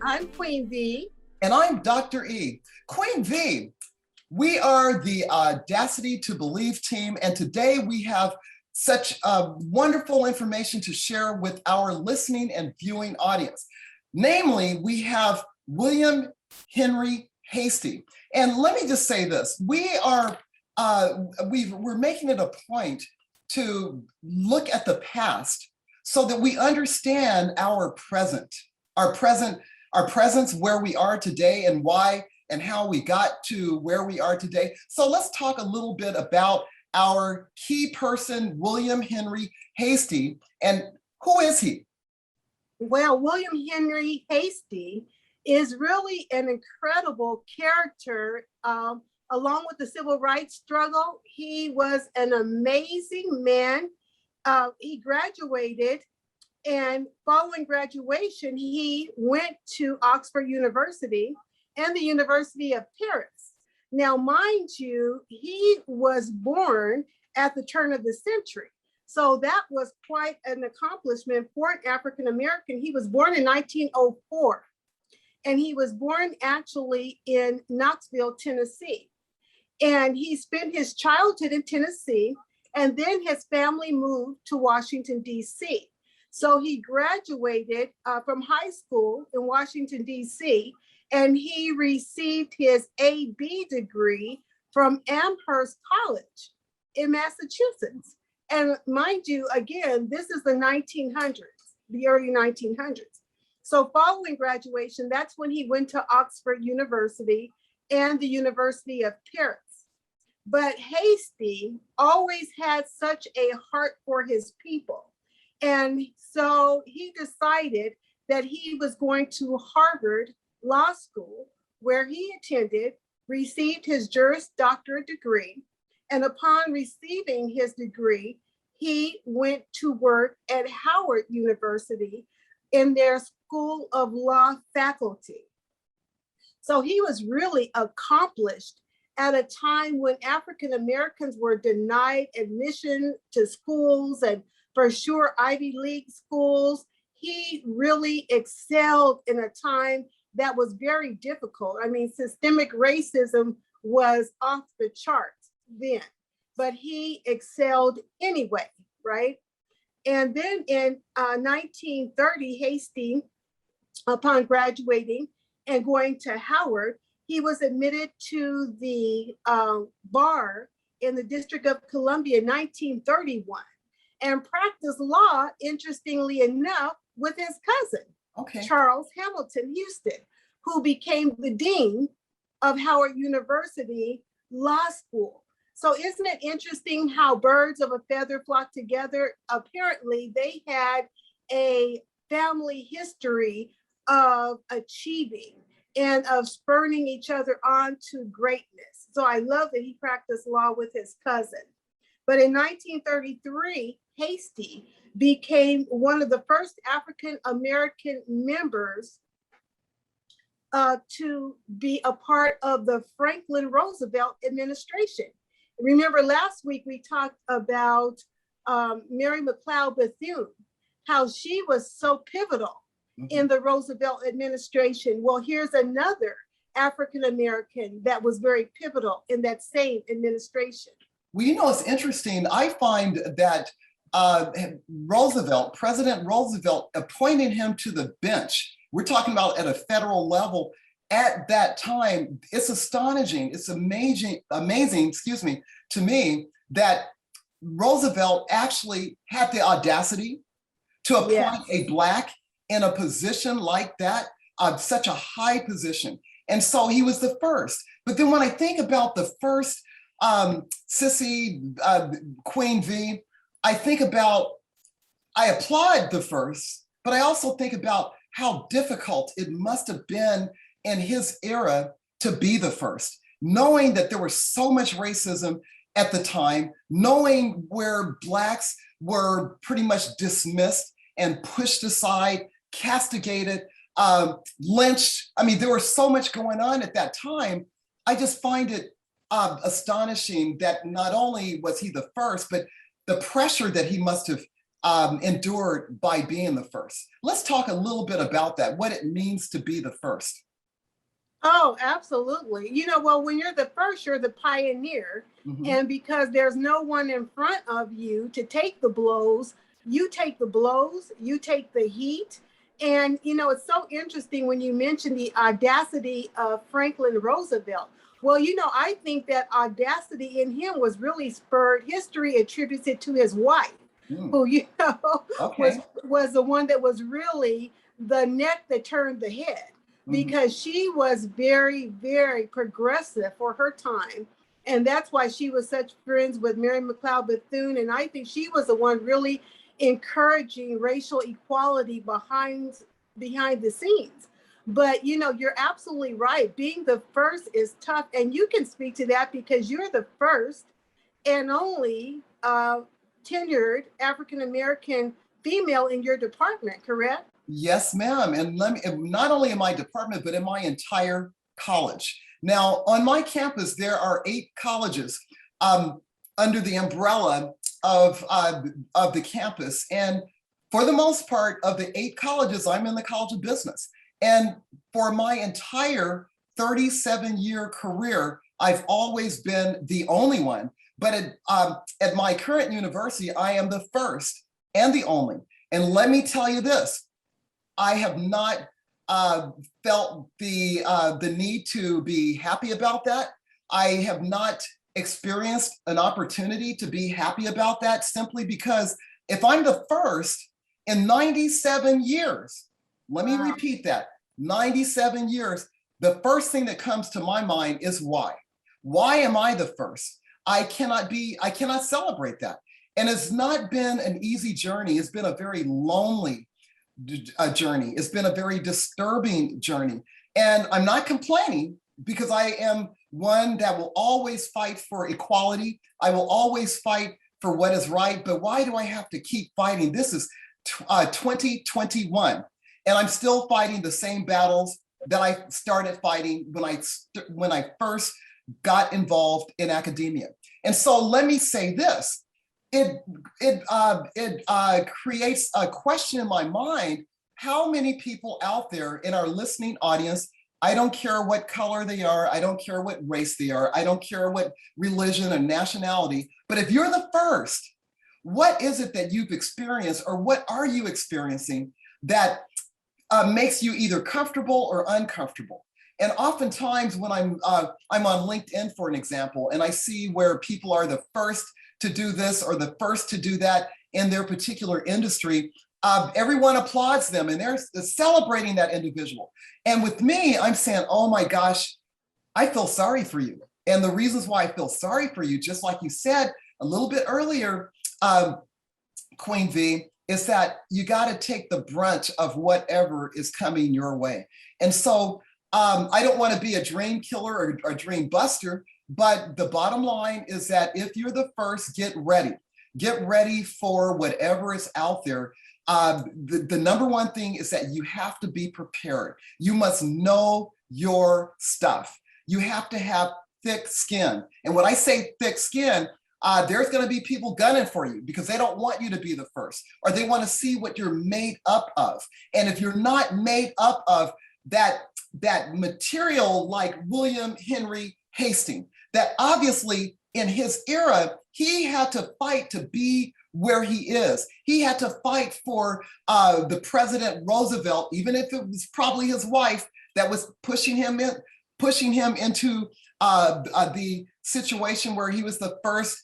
I'm Queen V. And I'm Dr. E. Queen V, we are the Audacity to Believe team, and today we have such wonderful information to share with our listening and viewing audience. Namely, we have William Henry Hastie. And let me just say this, we're making it a point to look at the past so that we understand our presence, where we are today and why and how we got to where we are today. So let's talk a little bit about our key person, William Henry Hastie, and who is he? Well, William Henry Hastie is really an incredible character. Along with the civil rights struggle, he was an amazing man. He graduated, and following graduation, he went to Oxford University and the University of Paris. Now, mind you, he was born at the turn of the century. So that was quite an accomplishment for an African-American. He was born in 1904, and he was born actually in Knoxville, Tennessee. And he spent his childhood in Tennessee, and then his family moved to Washington, D.C. So he graduated from high school in Washington, D.C., and he received his A.B. degree from Amherst College in Massachusetts. And mind you, again, this is the 1900s, the early 1900s. So following graduation, that's when he went to Oxford University and the University of Paris. But Hastie always had such a heart for his people. And so he decided that he was going to Harvard Law School, where he attended, received his Juris Doctorate degree. And upon receiving his degree, he went to work at Howard University in their School of Law faculty. So he was really accomplished at a time when African Americans were denied admission to schools, and for sure Ivy League schools. He really excelled in a time that was very difficult. I mean, systemic racism was off the charts then, but he excelled anyway, right? And then in 1930, Hastie, upon graduating and going to Howard, he was admitted to the bar in the District of Columbia in 1931 and practiced law, interestingly enough, with his cousin, Charles Hamilton Houston, who became the dean of Howard University Law School. So isn't it interesting how birds of a feather flock together? Apparently, they had a family history of achieving and of spurring each other on to greatness. So I love that he practiced law with his cousin. But in 1933, Hastie became one of the first African-American members to be a part of the Franklin Roosevelt administration. Remember last week we talked about Mary McLeod Bethune, how she was so pivotal in the Roosevelt administration. Well, here's another African-American that was very pivotal in that same administration. Well, you know, it's interesting. I find that President Roosevelt appointing him to the bench, we're talking about at a federal level at that time, it's astonishing, it's amazing, to me that Roosevelt actually had the audacity to appoint a Black in a position like that, such a high position. And so he was the first. But then when I think about the first Sissy, Queen V, I applaud the first, but I also think about how difficult it must have been in his era to be the first, knowing that there was so much racism at the time, knowing where Blacks were pretty much dismissed and pushed aside, castigated, lynched. I mean, there was so much going on at that time. I just find it astonishing that not only was he the first, but the pressure that he must have endured by being the first. Let's talk a little bit about that, what it means to be the first. Oh, absolutely. Well, when you're the first, you're the pioneer. Mhm. And because there's no one in front of you to take the blows, you take the blows, you take the heat. And, it's so interesting when you mention the audacity of Franklin Roosevelt. Well, I think that audacity in him was really spurred. History attributes it to his wife, Mm, who, was okay. was the one that was really the neck that turned the head, Mhm. because she was very, very progressive for her time. And that's why she was such friends with Mary McLeod Bethune. And I think she was the one really encouraging racial equality behind the scenes. But you're absolutely right. Being the first is tough. And you can speak to that because you're the first and only tenured African American female in your department, correct? Yes, ma'am. And not only in my department, but in my entire college. Now, on my campus, there are 8 colleges under the umbrella of the campus. And for the most part of the 8 colleges, I'm in the College of Business. And for my entire 37-year career, I've always been the only one. But at my current university, I am the first and the only. And let me tell you this, I have not felt the need to be happy about that. I have not experienced an opportunity to be happy about that, simply because if I'm the first in 97 years, let me Wow. repeat that, 97 years, the first thing that comes to my mind is why. Why am I the first? I cannot celebrate that. And it's not been an easy journey. It's been a very lonely journey. It's been a very disturbing journey. And I'm not complaining, because I am one that will always fight for equality. I will always fight for what is right. But why do I have to keep fighting? This is 2021, and I'm still fighting the same battles that I started fighting when I first got involved in academia. And so let me say this. It creates a question in my mind. How many people out there in our listening audience, I don't care what color they are, I don't care what race they are, I don't care what religion or nationality, but if you're the first, what is it that you've experienced, or what are you experiencing that makes you either comfortable or uncomfortable? And oftentimes when I'm on LinkedIn, for an example, and I see where people are the first to do this or the first to do that in their particular industry, everyone applauds them and they're celebrating that individual. And with me, I'm saying, oh my gosh, I feel sorry for you. And the reasons why I feel sorry for you, just like you said a little bit earlier, Queen V, is that you got to take the brunt of whatever is coming your way. And so I don't want to be a dream killer or a dream buster, but the bottom line is that if you're the first, get ready. Get ready for whatever is out there. The number one thing is that you have to be prepared. You must know your stuff. You have to have thick skin. And when I say thick skin, there's going to be people gunning for you because they don't want you to be the first, or they want to see what you're made up of. And if you're not made up of that material like William Henry Hastie, that obviously in his era, he had to fight to be where he is. He had to fight for the President Roosevelt, even if it was probably his wife that was pushing him into the situation where he was the first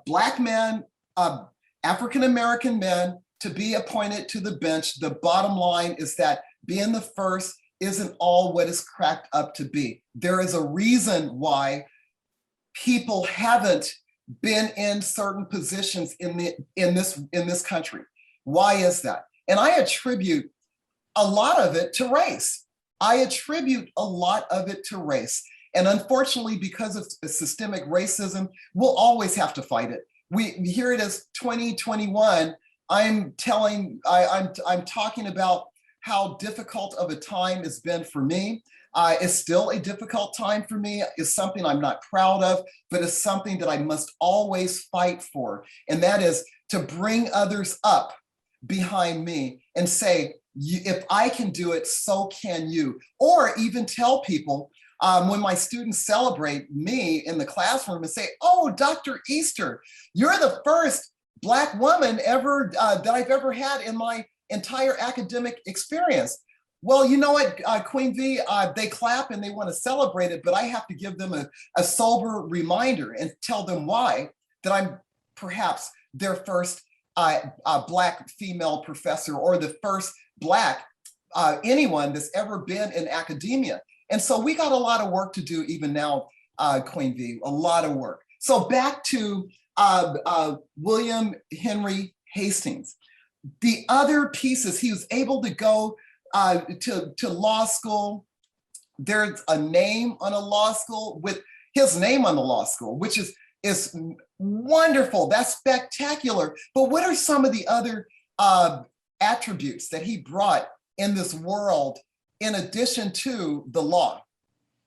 Black man, African-American man to be appointed to the bench. The bottom line is that being the first isn't all what it's cracked up to be. There is a reason why people haven't been in certain positions in this country. Why is that? And I attribute a lot of it to race. I attribute a lot of it to race. And unfortunately, because of systemic racism, we'll always have to fight it. We hear it as 2021. I'm talking about how difficult of a time it's been for me. It's still a difficult time for me. It's something I'm not proud of, but it's something that I must always fight for. And that is to bring others up behind me and say, if I can do it, so can you. Or even tell people when my students celebrate me in the classroom and say, oh, Dr. Easter, you're the first Black woman ever that I've ever had in my entire academic experience. Well, you know what, Queen V, they clap and they want to celebrate it, but I have to give them a sober reminder and tell them why, that I'm perhaps their first Black female professor, or the first Black anyone that's ever been in academia. And so we got a lot of work to do even now, Queen V, a lot of work. So back to William Henry Hastings. The other pieces, he was able to go to law school. There's a name on a law school with his name on the law school, which is wonderful. That's spectacular. But what are some of the other attributes that he brought in this world in addition to the law?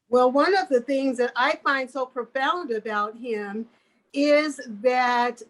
Well, one of the things that I find so profound about him is that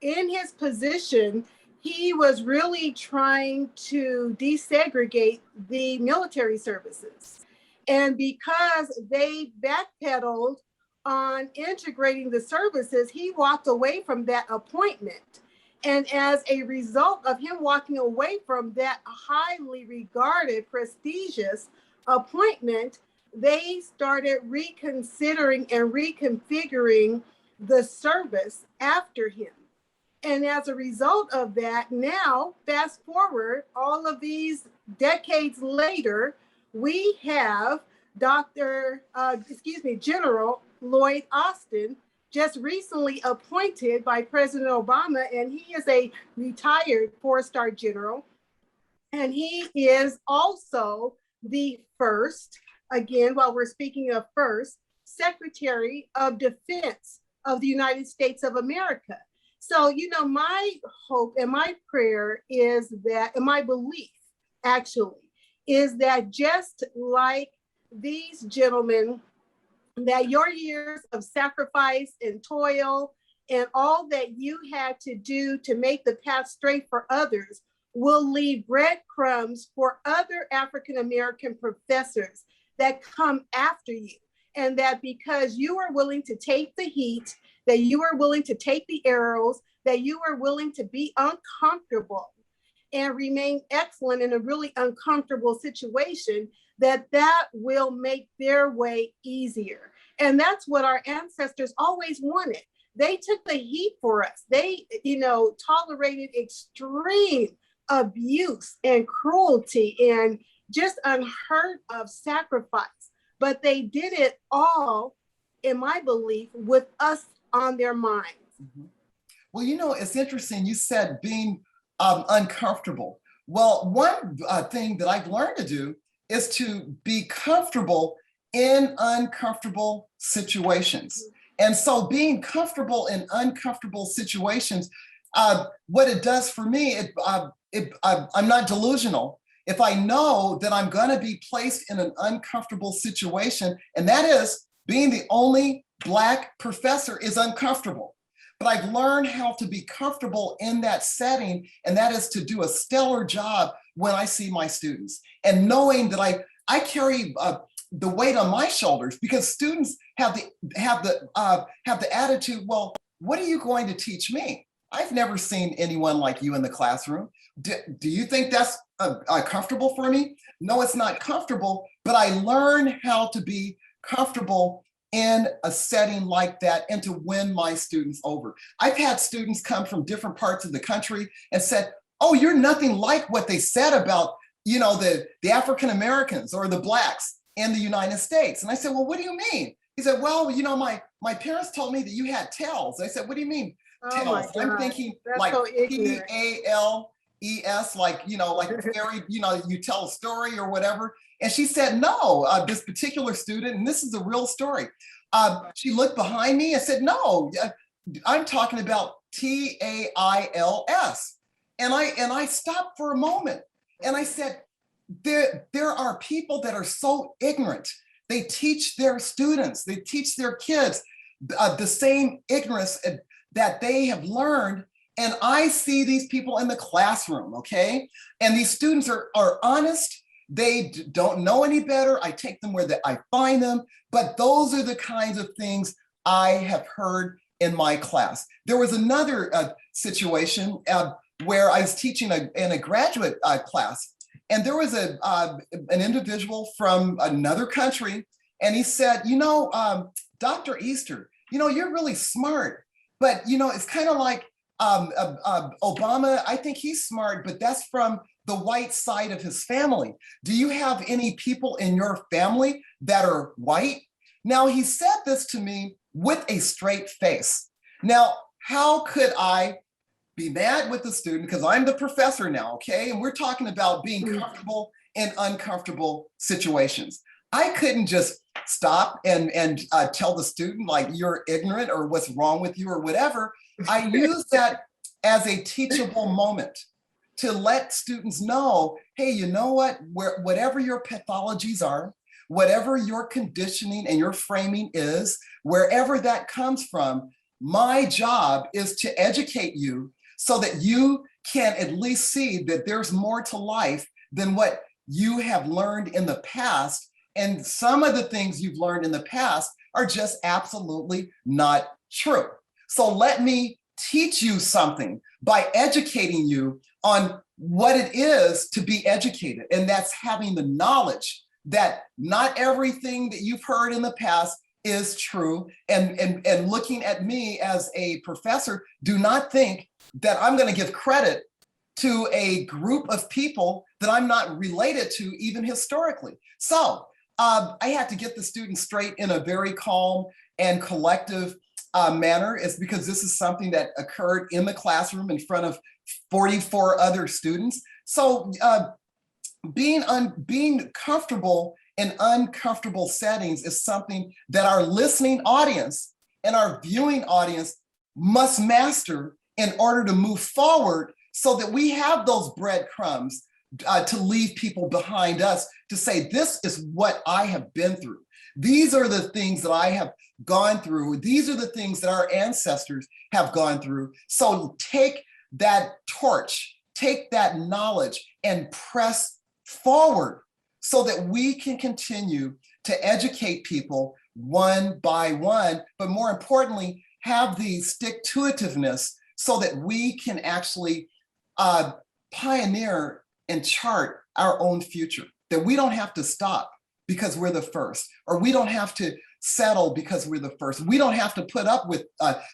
in his position, he was really trying to desegregate the military services. And because they backpedaled on integrating the services, he walked away from that appointment. And as a result of him walking away from that highly regarded, prestigious appointment, they started reconsidering and reconfiguring the service after him. And as a result of that, now, fast forward all of these decades later, we have General Lloyd Austin, just recently appointed by President Obama, and he is a retired four-star general. And he is also the first, again, while we're speaking of first, Secretary of Defense of the United States of America. So, you know, my hope and my prayer is that, and my belief actually, is that just like these gentlemen, that your years of sacrifice and toil and all that you had to do to make the path straight for others will leave breadcrumbs for other African-American professors that come after you. And that because you are willing to take the heat, that you are willing to take the arrows, that you are willing to be uncomfortable and remain excellent in a really uncomfortable situation, that will make their way easier. And that's what our ancestors always wanted. They took the heat for us. They, tolerated extreme abuse and cruelty and just unheard of sacrifice. But they did it all, in my belief, with us on their minds. Mm-hmm. Well, it's interesting. You said being uncomfortable. Well, one thing that I've learned to do is to be comfortable in uncomfortable situations. And so being comfortable in uncomfortable situations, what it does for me, I'm not delusional. If I know that I'm going to be placed in an uncomfortable situation, and that is being the only Black professor is uncomfortable. But I've learned how to be comfortable in that setting, and that is to do a stellar job when I see my students, and knowing that I carry the weight on my shoulders, because students have the attitude, well, what are you going to teach me? I've never seen anyone like you in the classroom. Do you think that's comfortable for me? No, it's not comfortable, but I learned how to be comfortable in a setting like that and to win my students over. I've had students come from different parts of the country and said, oh, you're nothing like what they said about, the African Americans or the Blacks in the United States. And I said, well, what do you mean? He said, well, my parents told me that you had tails. I said, what do you mean tails? I'm thinking that's like so T-A-L-E-S, like fairy, you tell a story or whatever. And she said, no, this particular student, and this is a real story. She looked behind me and said, no, I'm talking about T-A-I-L-S. And I stopped for a moment and I said, there are people that are so ignorant. They teach their students, they teach their kids the same ignorance that they have learned And I see these people in the classroom, okay? And these students are honest. They don't know any better. I take them where I find them. But those are the kinds of things I have heard in my class. There was another situation where I was teaching in a graduate class, and there was an individual from another country, and he said, Dr. Easter, you're really smart, but it's kind of like Obama. I think he's smart, but that's from the white side of his family. Do you have any people in your family that are white? Now, he said this to me with a straight face. Now, how could I be mad with the student? Because I'm the professor now, okay? And we're talking about being comfortable in uncomfortable situations. I couldn't just stop and tell the student like you're ignorant or what's wrong with you or whatever. I use that as a teachable moment to let students know, hey, you know what, whatever your pathologies are, whatever your conditioning and your framing is, wherever that comes from, my job is to educate you so that you can at least see that there's more to life than what you have learned in the past. And some of the things you've learned in the past are just absolutely not true. So let me teach you something by educating you on what it is to be educated. And that's having the knowledge that not everything that you've heard in the past is true. And looking at me as a professor, do not think that I'm going to give credit to a group of people that I'm not related to even historically. So I had to get the students straight in a very calm and collective manner. It's because this is something that occurred in the classroom in front of 44 other students. So being comfortable in uncomfortable settings is something that our listening audience and our viewing audience must master in order to move forward, so that we have those breadcrumbs to leave people behind us to say, this is what I have been through. These are the things that I have gone through. These are the things that our ancestors have gone through. So take that torch, take that knowledge and press forward so that we can continue to educate people one by one, but more importantly, have the stick-to-itiveness so that we can actually pioneer and chart our own future, that we don't have to stop because we're the first, or we don't have to settle because we're the first. We don't have to put up with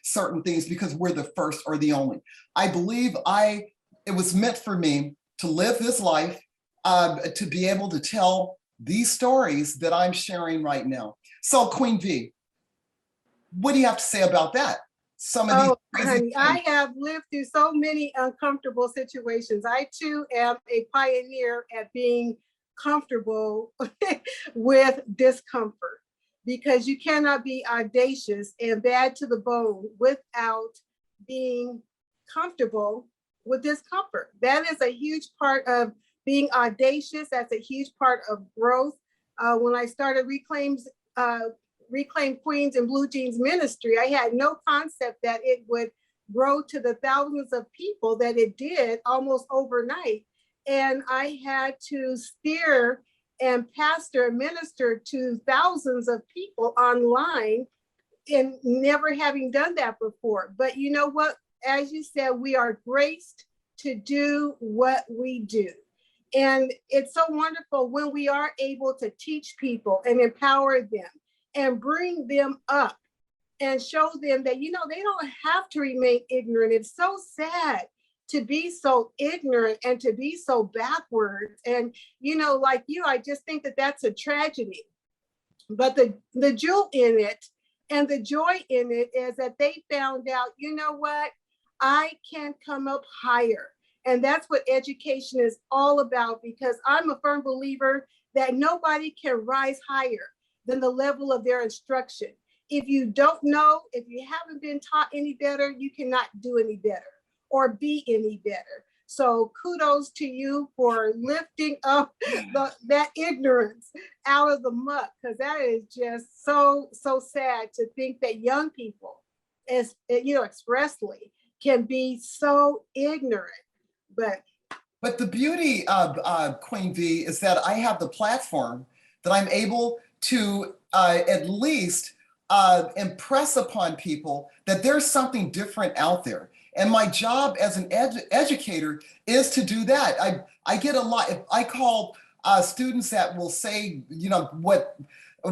certain things because we're the first or the only. I believe it was meant for me to live this life, to be able to tell these stories that I'm sharing right now. So Queen V, what do you have to say about that? Some of these crazy honey, I have lived through so many uncomfortable situations. I too am a pioneer at being comfortable with discomfort, because you cannot be audacious and bad to the bone without being comfortable with discomfort. That is a huge part of being audacious. That's a huge part of growth. When I started Reclaim Queens and Blue Jeans Ministry, I had no concept that it would grow to the thousands of people that it did almost overnight. And I had to steer and pastor and minister to thousands of people online, and never having done that before. But you know what? As you said, we are graced to do what we do. And it's so wonderful when we are able to teach people and empower them and bring them up and show them that, they don't have to remain ignorant. It's so sad to be so ignorant and to be so backwards. And, like you, I just think that that's a tragedy. But the jewel in it and the joy in it is that they found out, you know what, I can come up higher. And that's what education is all about, because I'm a firm believer that nobody can rise higher than the level of their instruction. If you don't know, if you haven't been taught any better, you cannot do any better or be any better. So kudos to you for lifting up that ignorance out of the muck, because that is just so sad to think that young people, expressly, can be so ignorant. But the beauty of Queen V is that I have the platform that I'm able to at least impress upon people that there's something different out there. And my job as an educator is to do that. I get a lot, I call students that will say, you know, what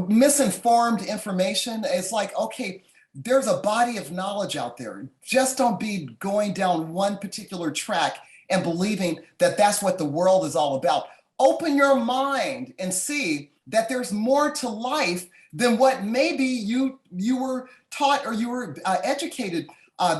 misinformed information. It's like, okay, there's a body of knowledge out there. Just don't be going down one particular track and believing that that's what the world is all about. Open your mind and see that there's more to life than what maybe you were taught or you were educated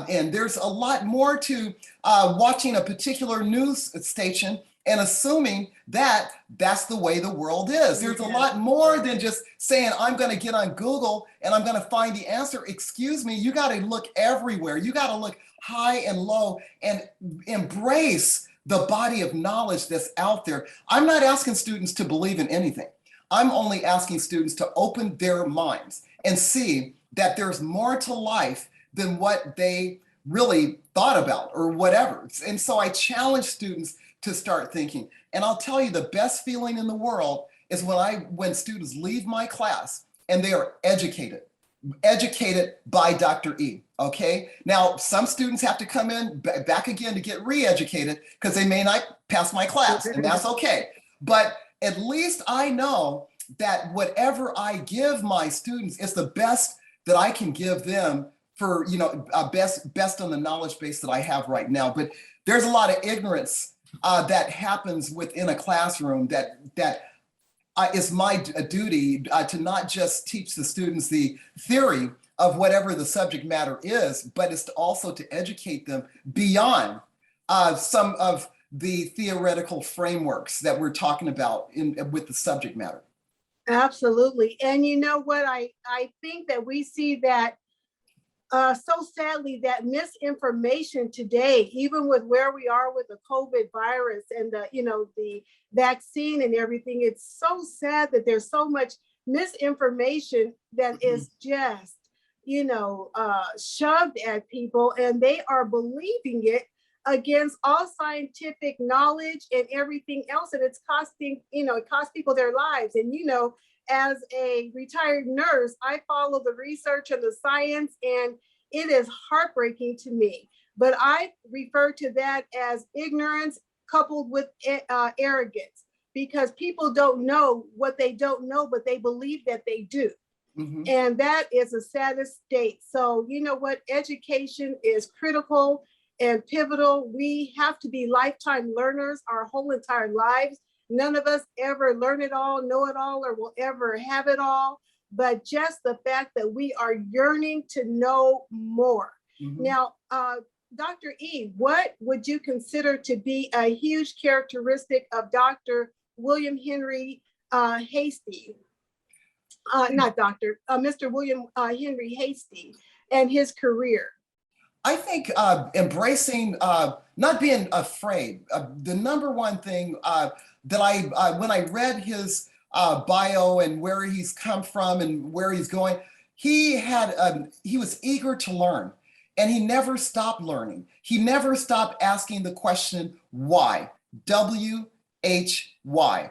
in. There's a lot more to watching a particular news station and assuming that that's the way the world is. There's a lot more than just saying, I'm going to get on Google and I'm going to find the answer. Excuse me, you got to look everywhere. You got to look high and low and embrace the body of knowledge that's out there. I'm not asking students to believe in anything. I'm only asking students to open their minds and see that there's more to life than what they really thought about or whatever. And so I challenge students to start thinking. And I'll tell you, the best feeling in the world is when students leave my class and they are educated by Dr. E, okay? Now, some students have to come in back again to get re-educated because they may not pass my class, and that's okay. But at least I know that whatever I give my students is the best that I can give them for, you know, best on the knowledge base that I have right now. But there's a lot of ignorance that happens within a classroom that it's my duty to not just teach the students the theory of whatever the subject matter is, but it's also to educate them beyond some of the theoretical frameworks that we're talking about with the subject matter. Absolutely. And you know what, I think that we see that so sadly, that misinformation today, even with where we are with the COVID virus and the vaccine and everything, it's so sad that there's so much misinformation that is just, shoved at people, and they are believing it against all scientific knowledge and everything else. And it's costing, it costs people their lives. And, as a retired nurse, I follow the research and the science, and it is heartbreaking to me. But I refer to that as ignorance coupled with arrogance, because people don't know what they don't know, but they believe that they do. Mm-hmm. And that is a saddest state. So, you know what? Education is critical and pivotal. We have to be lifetime learners our whole entire lives. None of us ever learn it all, know it all, or will ever have it all. But just the fact that we are yearning to know more. Mm-hmm. Now, Dr. E, what would you consider to be a huge characteristic of Dr. William Henry Hastie? Mr. William Henry Hastie and his career? I think embracing, not being afraid. The number one thing that when I read his bio and where he's come from and where he's going, he was eager to learn, and he never stopped learning. He never stopped asking the question, why? W-H-Y,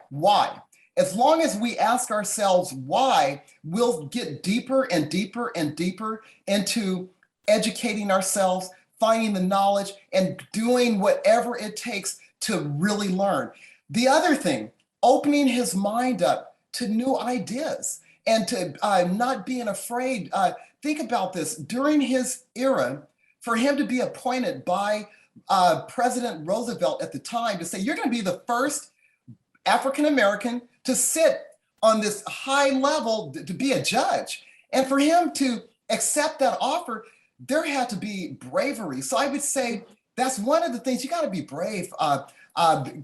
why? As long as we ask ourselves why, we'll get deeper and deeper and deeper into educating ourselves, finding the knowledge, and doing whatever it takes to really learn. The other thing, opening his mind up to new ideas and to not being afraid. Think about this. During his era, for him to be appointed by President Roosevelt at the time to say, you're going to be the first African-American to sit on this high level to be a judge. And for him to accept that offer, there had to be bravery. So I would say that's one of the things. You got to be brave,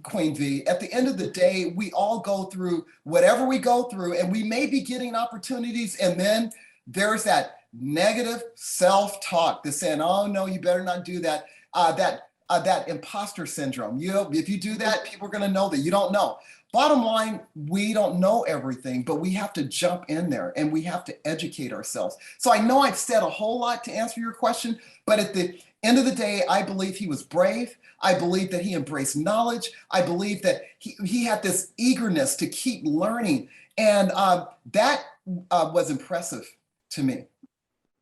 Queen V. At the end of the day, we all go through whatever we go through, and we may be getting opportunities, and then there's that negative self-talk that's saying, oh no, you better not do that. That imposter syndrome. If you do that, people are going to know that you don't know. Bottom line, we don't know everything, but we have to jump in there and we have to educate ourselves. So I know I've said a whole lot to answer your question, but at the End of the day, I believe he was brave. I believe that he embraced knowledge. I believe that he had this eagerness to keep learning. And that was impressive to me.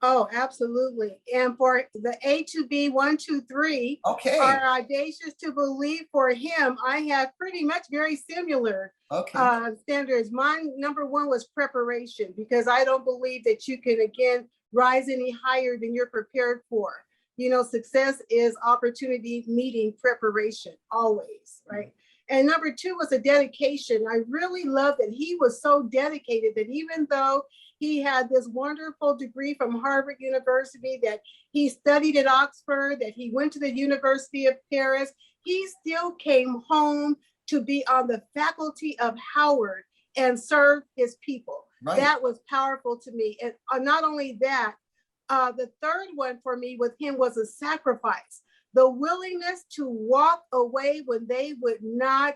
Oh, absolutely. And for the A to B 1, 2, 3 Okay. are audacious to believe. For him, I have pretty much very similar standards. Mine, number 1 was preparation, because I don't believe that you can, again, rise any higher than you're prepared for. You know, success is opportunity meeting preparation, always, right? And number 2 was a dedication. I really love that he was so dedicated that even though he had this wonderful degree from Harvard University, that he studied at Oxford, that he went to the University of Paris, he still came home to be on the faculty of Howard and serve his people. Right. That was powerful to me. And not only that, the third one for me with him was a sacrifice. The willingness to walk away when they would not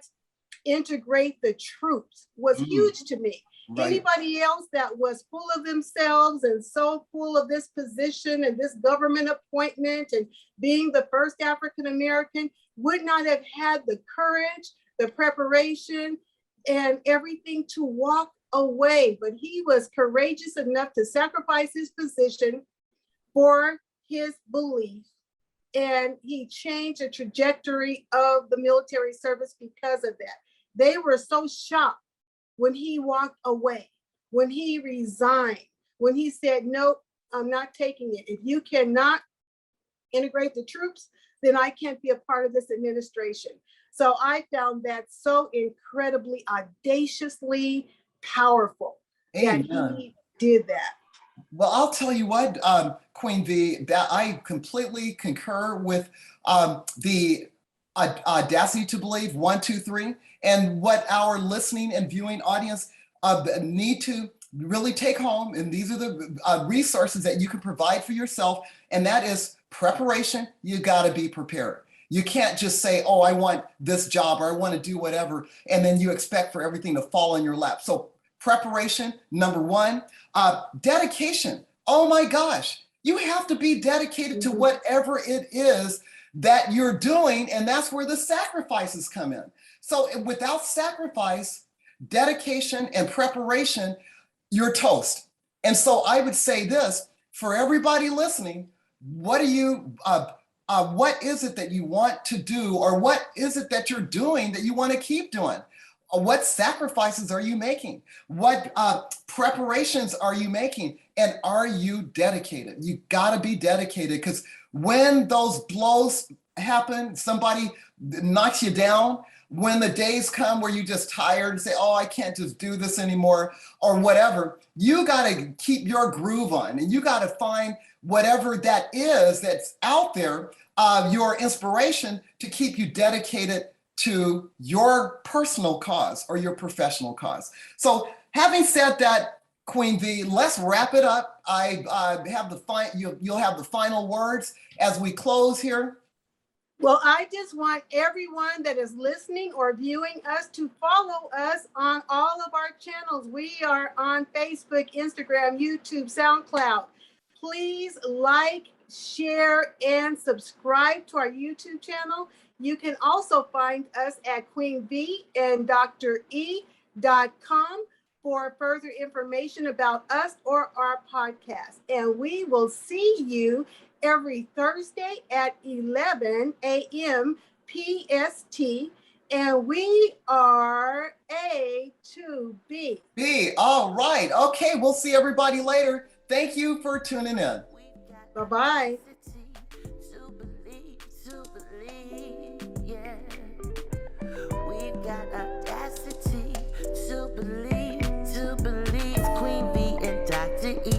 integrate the troops was huge to me. Right. Anybody else that was full of themselves and so full of this position and this government appointment and being the first African-American would not have had the courage, the preparation, and everything to walk away. But he was courageous enough to sacrifice his position for his belief. And he changed the trajectory of the military service because of that. They were so shocked when he walked away, when he resigned, when he said, nope, I'm not taking it. If you cannot integrate the troops, then I can't be a part of this administration. So I found that so incredibly audaciously powerful. Amen. That he did that. Well, I'll tell you what, Queen V, that I completely concur with the audacity to believe 1, 2, 3, and what our listening and viewing audience need to really take home. And these are the resources that you can provide for yourself. And that is preparation. You got to be prepared. You can't just say, oh, I want this job or I want to do whatever, and then you expect for everything to fall in your lap. So preparation, number 1. Dedication. Oh my gosh, you have to be dedicated to whatever it is that you're doing, and that's where the sacrifices come in. So without sacrifice, dedication, and preparation, you're toast. And so I would say this, for everybody listening, what is it that you want to do, or what is it that you're doing that you want to keep doing? What sacrifices are you making? What preparations are you making? And are you dedicated? You got to be dedicated, because when those blows happen, somebody knocks you down, when the days come where you're just tired and say, oh, I can't just do this anymore, or whatever, you got to keep your groove on, and you got to find whatever that is that's out there, your inspiration to keep you dedicated to your personal cause or your professional cause. So having said that, Queen V, let's wrap it up. You'll have the final words as we close here. Well, I just want everyone that is listening or viewing us to follow us on all of our channels. We are on Facebook, Instagram, YouTube, SoundCloud. Please like, share, and subscribe to our YouTube channel. You can also find us at queenv and DrE.com for further information about us or our podcast. And we will see you every Thursday at 11 a.m. PST. And we are A to B. B, all right. Okay, we'll see everybody later. Thank you for tuning in. Bye-bye. We've got audacity to believe, Queen V and Dr. E.